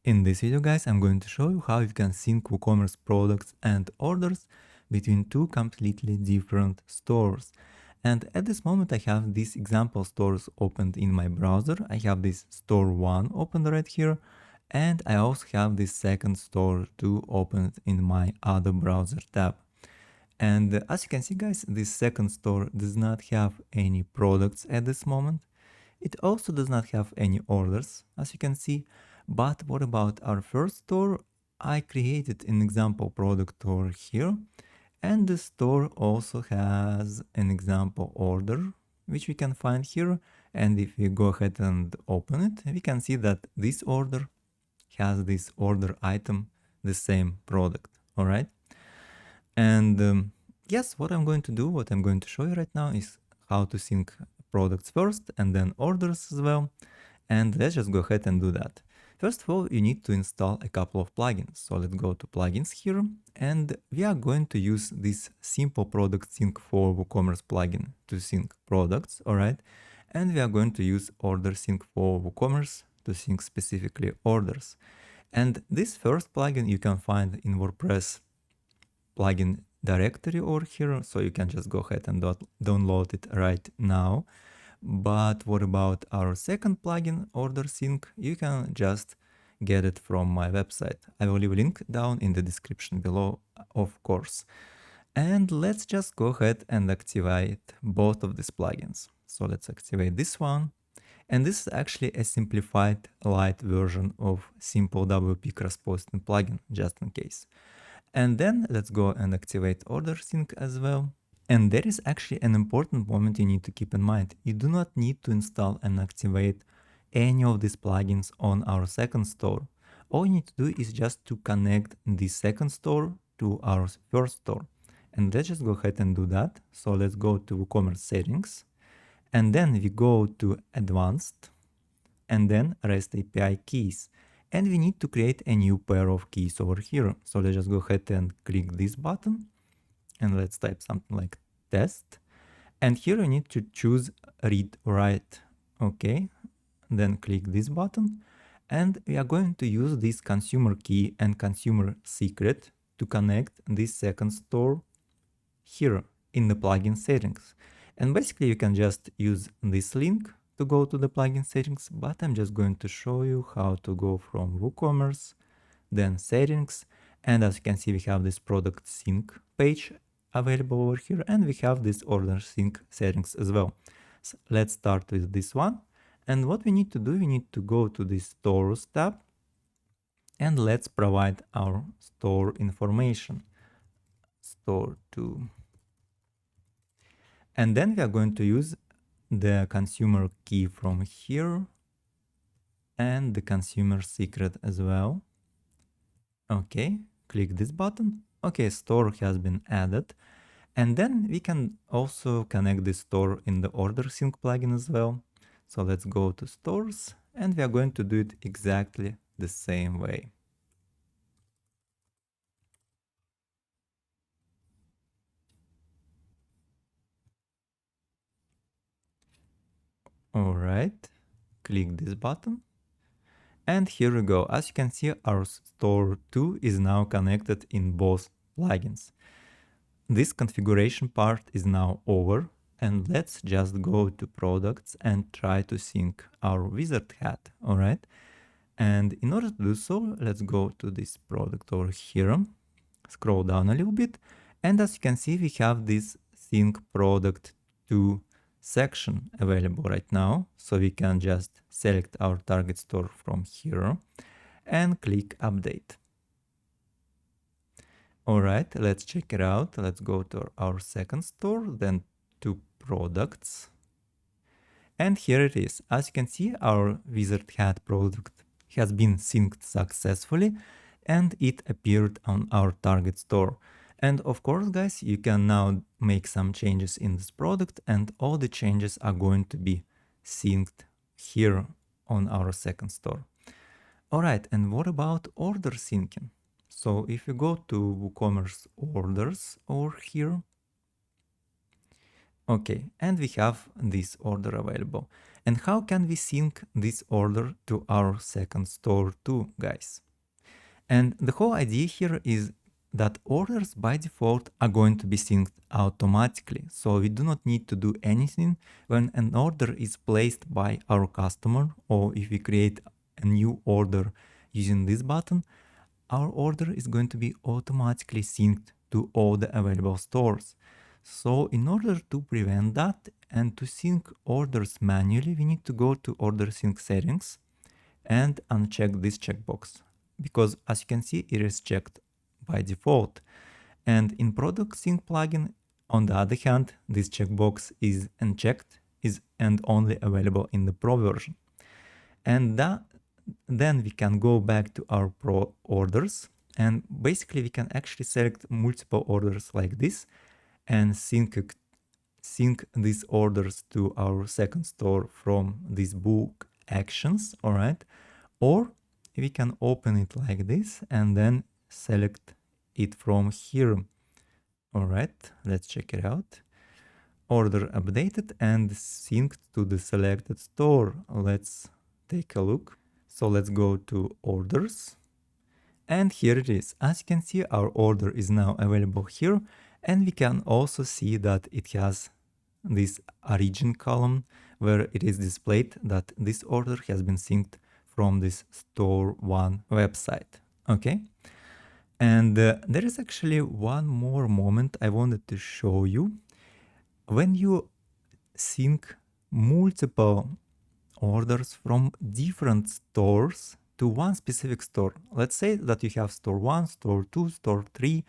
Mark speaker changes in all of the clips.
Speaker 1: In this video, guys, I'm going to show you how you can sync WooCommerce products and orders between two completely different stores. And at this moment, I have these example stores opened in my browser. I have this store 1 opened right here, and I also have this second store 2 opened in my other browser tab. And as you can see, guys, this second store does not have any products at this moment. It also does not have any orders, as you can see. But what about our first store? I created an example product store here, and the store also has an example order, which we can find here. And if we go ahead and open it, we can see that this order has this order item, the same product. All right. And yes, what I'm going to show you right now is how to sync products first and then orders as well. And let's just go ahead and do that. First of all, you need to install a couple of plugins. So let's go to plugins here, and we are going to use this simple product sync for WooCommerce plugin to sync products, all right? And we are going to use order sync for WooCommerce to sync specifically orders. And this first plugin you can find in WordPress plugin directory over here, so you can just go ahead and download it right now. But what about our second plugin, Order Sync? You can just get it from my website. I will leave a link down in the description below, of course. And let's just go ahead and activate both of these plugins. So let's activate this one. And this is actually a simplified light version of simple WP cross-posting plugin, just in case. And then let's go and activate Order Sync as well. And there is actually an important moment you need to keep in mind. You do not need to install and activate any of these plugins on our second store. All you need to do is just to connect the second store to our first store. And let's just go ahead and do that. So let's go to WooCommerce settings, and then we go to advanced, and then REST API keys. And we need to create a new pair of keys over here. So let's just go ahead and click this button. And let's type something like test. And here you need to choose read write. Okay. Then click this button. And we are going to use this consumer key and consumer secret to connect this second store here in the plugin settings. And basically you can just use this link to go to the plugin settings, but I'm just going to show you how to go from WooCommerce, then settings. And as you can see, we have this product sync page available over here, and we have this order sync settings as well. So let's start with this one. And what we need to do, we need to go to the stores tab, and let's provide our store information, store 2. And then we are going to use the consumer key from here and the consumer secret as well. Okay, click this button. Okay, store has been added. And then we can also connect this store in the order sync plugin as well. So let's go to stores, and we are going to do it exactly the same way. All right, click this button. And here we go. As you can see, our store 2 is now connected in both plugins. This configuration part is now over, and let's just go to products and try to sync our wizard hat. All right. And in order to do so, let's go to this product over here, scroll down a little bit. And as you can see, we have this sync product 2 section available right now. So we can just select our target store from here and click update. All right, let's check it out. Let's go to our second store, then to products. And here it is. As you can see, our wizard hat product has been synced successfully, and it appeared on our target store. And of course, guys, you can now make some changes in this product, and all the changes are going to be synced here on our second store. All right, and what about order syncing? So if you go to WooCommerce orders over here, okay, and we have this order available. And how can we sync this order to our second store too, guys? And the whole idea here is that orders by default are going to be synced automatically. So we do not need to do anything when an order is placed by our customer, or if we create a new order using this button, our order is going to be automatically synced to all the available stores. So in order to prevent that and to sync orders manually, we need to go to order sync settings and uncheck this checkbox, because as you can see, it is checked by default. And in product sync plugin, on the other hand, this checkbox is unchecked and only available in the pro version. And then we can go back to our pro orders, and basically we can actually select multiple orders like this and sync these orders to our second store from this book actions, all right? Or we can open it like this and then select it from here. All right, let's check it out. Order updated and synced to the selected store. Let's take a look. So let's go to orders. And here it is. As you can see, our order is now available here. And we can also see that it has this origin column where it is displayed that this order has been synced from this store one website. Okay. And there is actually one more moment I wanted to show you. When you sync multiple orders from different stores to one specific store, let's say that you have store 1, store 2, store 3,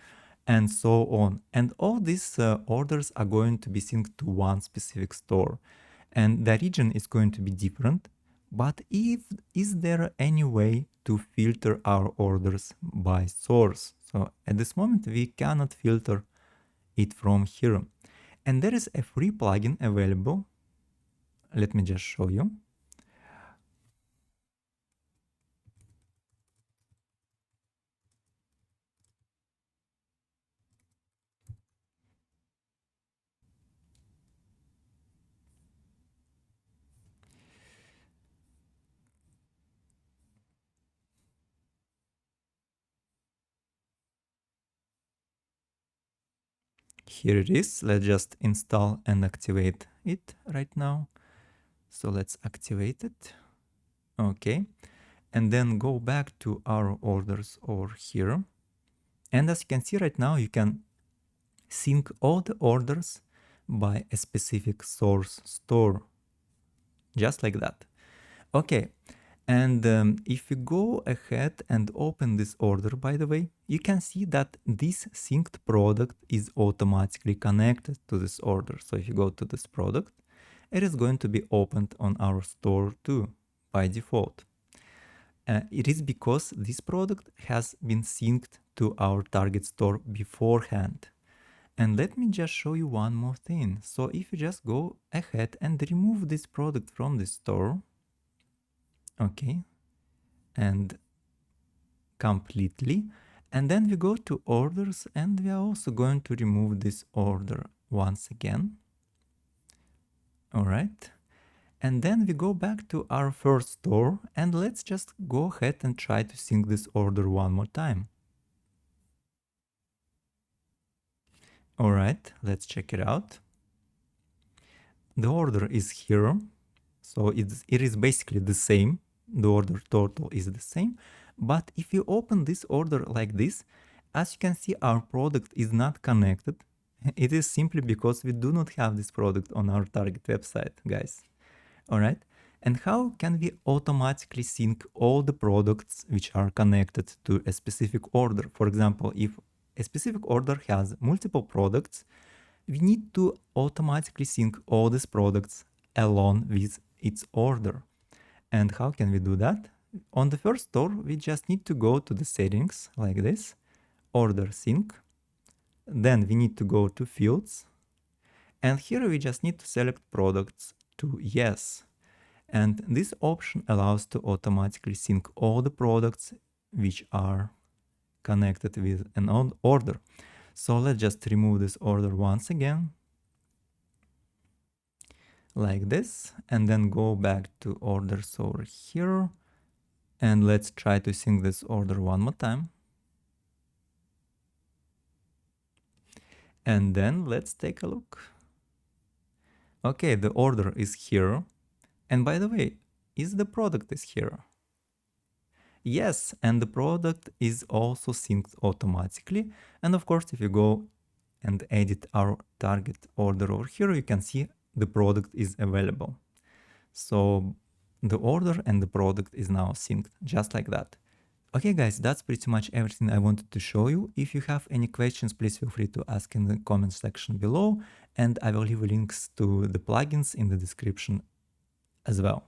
Speaker 1: and so on. And all these orders are going to be synced to one specific store. And the region is going to be different. But is there any way to filter our orders by source? So at this moment, we cannot filter it from here. And there is a free plugin available. Let me just show you. Here it is. Let's just install and activate it right now. So let's activate it. Okay. And then go back to our orders over here. And as you can see right now, you can sync all the orders by a specific source store. Just like that. Okay. And if you go ahead and open this order, by the way, you can see that this synced product is automatically connected to this order. So if you go to this product, it is going to be opened on our store too by default. It is because this product has been synced to our target store beforehand. And let me just show you one more thing. So if you just go ahead and remove this product from the store, okay, and completely, and then we go to orders, and we are also going to remove this order once again. All right. And then we go back to our first store, and let's just go ahead and try to sync this order one more time. All right, let's check it out. The order is here. So it is basically the same. The order total is the same. But if you open this order like this, as you can see, our product is not connected. It is simply because we do not have this product on our target website, guys. All right. And how can we automatically sync all the products which are connected to a specific order? For example, if a specific order has multiple products, we need to automatically sync all these products along with its order. And how can we do that? On the first store, we just need to go to the settings like this, order sync. Then we need to go to fields. And here we just need to select products to yes. And this option allows to automatically sync all the products which are connected with an order. So let's just remove this order once again. like this, and then go back to orders over here. And let's try to sync this order one more time. And then let's take a look. Okay, the order is here. And by the way, is the product is here? Yes, and the product is also synced automatically. And of course, if you go and edit our target order over here, you can see the product is available. So the order and the product is now synced just like that. Okay guys, that's pretty much everything I wanted to show you. If you have any questions, please feel free to ask in the comment section below, and I will leave links to the plugins in the description as well.